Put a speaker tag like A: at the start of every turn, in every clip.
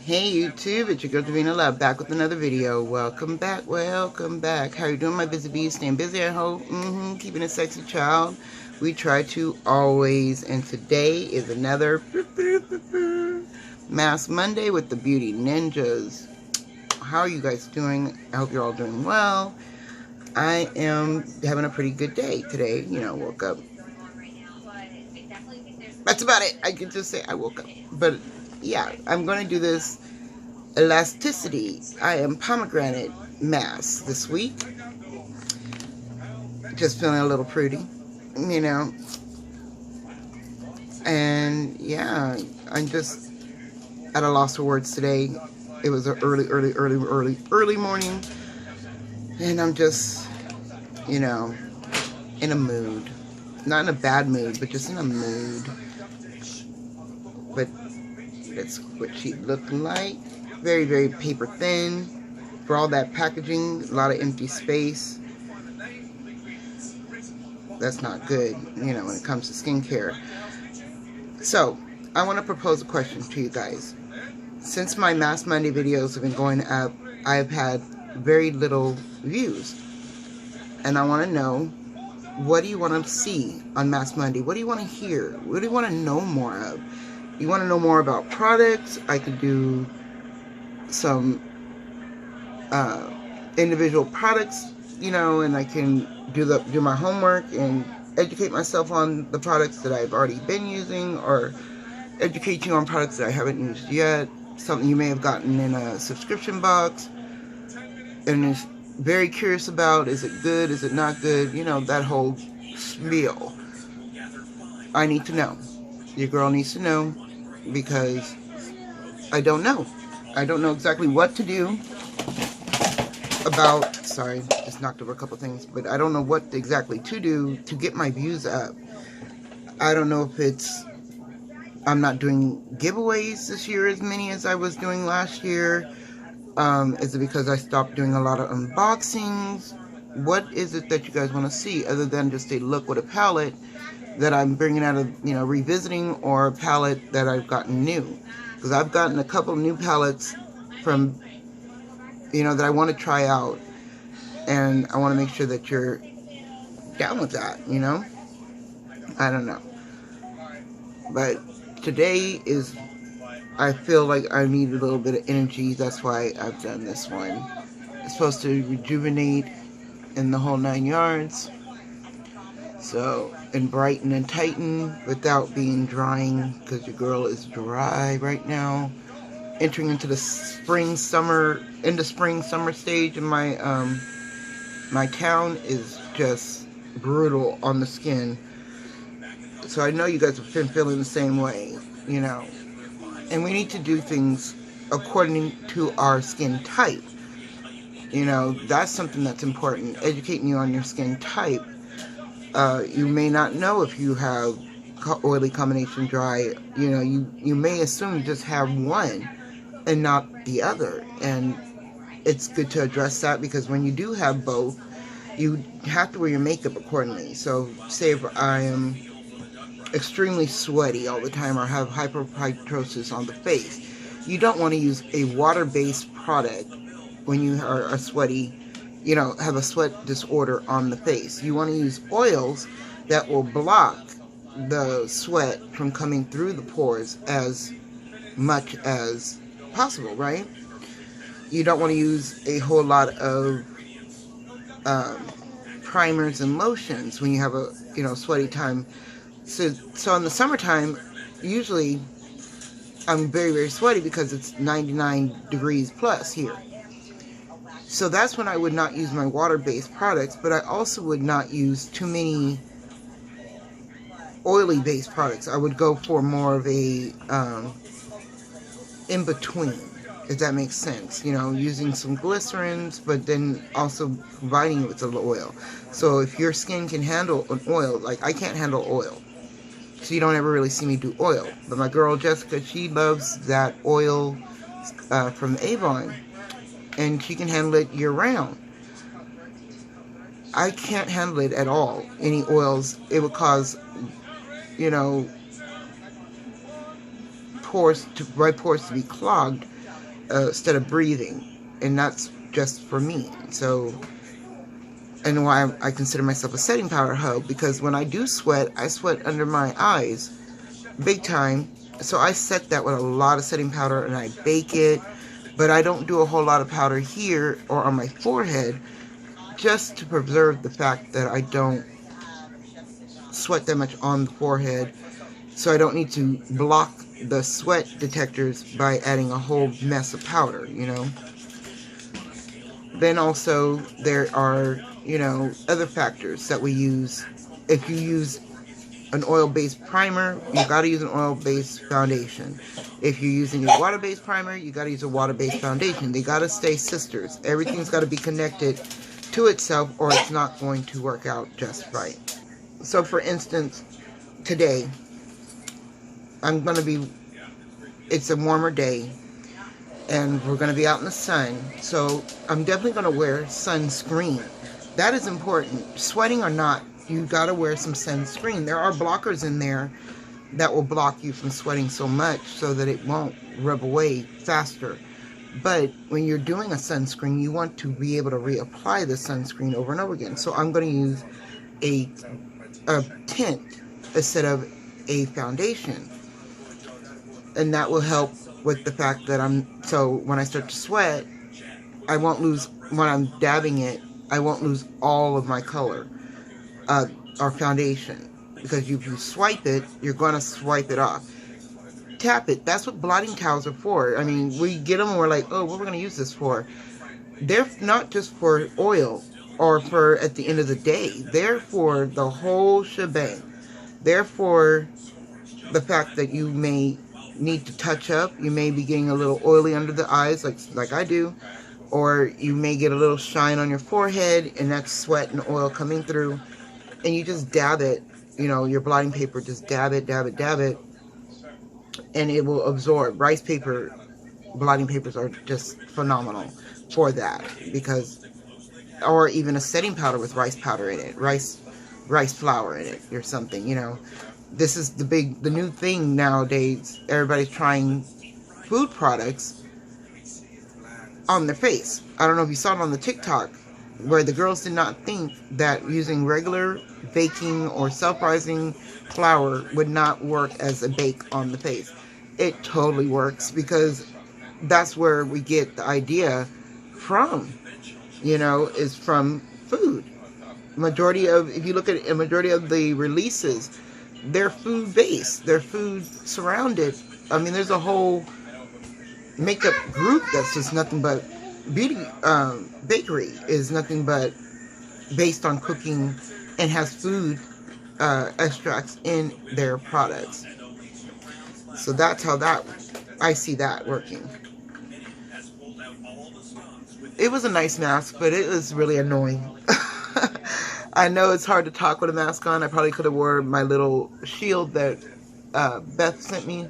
A: Hey YouTube, it's your girl Davina Love, back with another video. Welcome back, welcome back. How you doing, my busy bees? Staying busy, I hope. Keeping a sexy child. We try to always, and today is another Mask Monday with the Beauty Ninjas. How are you guys doing? I hope you're all doing well. I am having a pretty good day today. You know, woke up. That's about it. I can just say I woke up. But yeah, I'm going to do this elasticity. I am pomegranate mask this week. Just feeling a little pretty, you know. And yeah, I'm just at a loss for words today. It was an early morning. And I'm just, you know, in a mood. Not in a bad mood, but just in a mood. But that's what she looked like. Very, very paper thin. For all that packaging, a lot of empty space. That's not good, you know, when it comes to skincare. So, I want to propose a question to you guys. Since my Mask Monday videos have been going up, I've had very little views. And I want to know, what do you want to see on Mask Monday? What do you want to hear? What do you want to know more of? You want to know more about products? I could do some individual products, you know, and I can do my homework and educate myself on the products that I've already been using, or educate you on products that I haven't used yet. Something you may have gotten in a subscription box and is very curious about. Is it good? Is it not good? You know, that whole spiel. I need to know. Your girl needs to know, because I don't know. I don't know exactly what to do about, sorry, just knocked over a couple things, but I don't know what exactly to do to get my views up. I don't know if it's, I'm not doing giveaways this year as many as I was doing last year. Is it because I stopped doing a lot of unboxings? What is it that you guys want to see, other than just a look with a palette that I'm bringing out of, you know, revisiting, or a palette that I've gotten new? Because I've gotten a couple new palettes from, you know, that I want to try out, and I want to make sure that you're down with that, you know? I don't know. But today is, I feel like I need a little bit of energy. That's why I've done this one. It's supposed to rejuvenate in the whole 9 yards. So, and brighten and tighten without being drying, because your girl is dry right now. Entering into the spring, summer stage in my my town is just brutal on the skin. So I know you guys have been feeling the same way, you know. And we need to do things according to our skin type. You know, that's something that's important. Educating you on your skin type. You may not know if you have oily, combination, dry. You know, you may assume you just have one and not the other. And it's good to address that, because when you do have both, you have to wear your makeup accordingly. So, say if I am extremely sweaty all the time, or have hyperhidrosis on the face, you don't want to use a water-based product when you are sweaty, you know, have a sweat disorder on the face. You want to use oils that will block the sweat from coming through the pores as much as possible, right? You don't want to use a whole lot of primers and lotions when you have a, you know, sweaty time. So in the summertime, usually I'm very, very sweaty because it's 99 degrees plus here. So that's when I would not use my water-based products, but I also would not use too many oily-based products. I would go for more of a in-between, if that makes sense. You know, using some glycerins, but then also providing it with a little oil. So if your skin can handle an oil, like I can't handle oil, so you don't ever really see me do oil. But my girl Jessica, she loves that oil from Avon, and she can handle it year-round. I can't handle it at all. Any oils, it would cause, my pores to be clogged, instead of breathing, and that's just for me. So, and why I consider myself a setting powder hoe, because when I do sweat, I sweat under my eyes big time. So I set that with a lot of setting powder and I bake it, but I don't do a whole lot of powder here or on my forehead, just to preserve the fact that I don't sweat that much on the forehead, so I don't need to block the sweat detectors by adding a whole mess of powder, you know. Then also there are, you know, other factors that we use. If you use an oil-based primer, you got to use an oil-based foundation. If you're using a water-based primer, you got to use a water-based foundation. They got to stay sisters. Everything's got to be connected to itself, or it's not going to work out just right. So for instance, today, it's a warmer day, and we're going to be out in the sun, so I'm definitely going to wear sunscreen. That is important. Sweating or not, you got to wear some sunscreen. There are blockers in there that will block you from sweating so much so that it won't rub away faster. But when you're doing a sunscreen, you want to be able to reapply the sunscreen over and over again. So I'm going to use a tint instead of a foundation. And that will help with the fact that so when I start to sweat, I won't lose, when I'm dabbing it, I won't lose all of my color or foundation. Because if you swipe it, you're going to swipe it off. Tap it. That's what blotting towels are for. I mean, we get them and we're like, oh, what are we going to use this for? They're not just for oil or for at the end of the day. They're for the whole shebang. They're for the fact that you may need to touch up. You may be getting a little oily under the eyes, like I do. Or you may get a little shine on your forehead, and that's sweat and oil coming through. And you just dab it. You know, your blotting paper, just dab it, dab it, dab it. And it will absorb. Rice paper, blotting papers are just phenomenal for that, because, or even a setting powder with rice powder in it, rice flour in it or something, you know. This is the new thing nowadays. Everybody's trying food products on their face. I don't know if you saw it on the TikTok, where the girls did not think that using regular baking or self-rising flour would not work as a bake on the face. It totally works, because that's where we get the idea from, you know, is from food. If you look at a majority of the releases, they're food based, they're food surrounded. I mean, there's a whole makeup group that's just nothing but beauty, bakery is nothing but based on cooking and has food extracts in their products. So that's how I see that working. It was a nice mask, but it was really annoying. I know it's hard to talk with a mask on. I probably could have worn my little shield that Beth sent me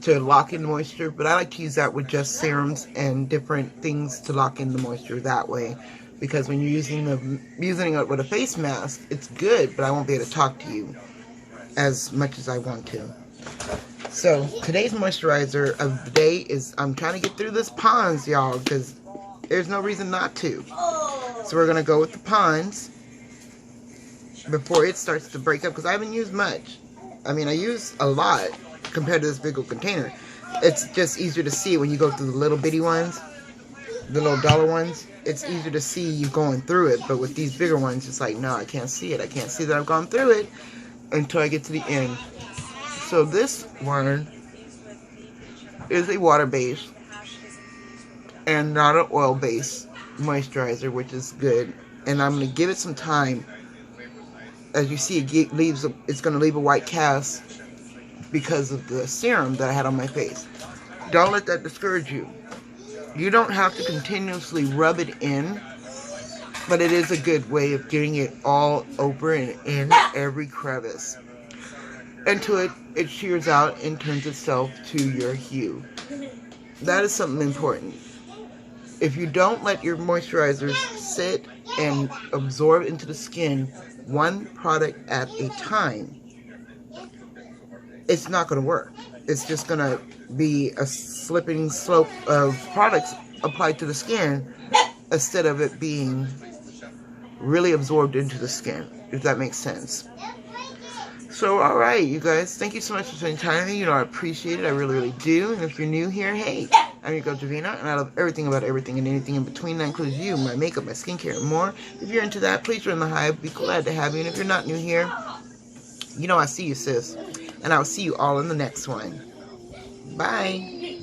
A: to lock in moisture, but I like to use that with just serums and different things to lock in the moisture that way. Because when you're using it with a face mask, it's good, but I won't be able to talk to you as much as I want to. So today's moisturizer of the day is, I'm trying to get through this Pond's, y'all, because there's no reason not to. So we're going to go with the Pond's before it starts to break up, because I haven't used much. I mean, I use a lot compared to this big old container. It's just easier to see when you go through the little bitty ones, the little dollar ones. It's easier to see you going through it, but with these bigger ones, it's like, no, I can't see it. I can't see that I've gone through it until I get to the end. So this one is a water-based and not an oil-based moisturizer, which is good. And I'm going to give it some time. As you see, it's going to leave a white cast because of the serum that I had on my face. Don't let that discourage you. You don't have to continuously rub it in, but it is a good way of getting it all over and in every crevice until it shears out and turns itself to your hue. That is something important. If you don't let your moisturizers sit and absorb into the skin one product at a time, it's not going to work. It's just going to be a slipping slope of products applied to the skin instead of it being really absorbed into the skin, if that makes sense. So, alright, you guys, thank you so much for spending time with me. You know, I appreciate it. I really, really do. And if you're new here, hey, I'm your girl, Javina, and I love everything about everything and anything in between. That includes you, my makeup, my skincare, and more. If you're into that, please join the hive. Be glad to have you. And if you're not new here, you know I see you, sis. And I'll see you all in the next one. Bye.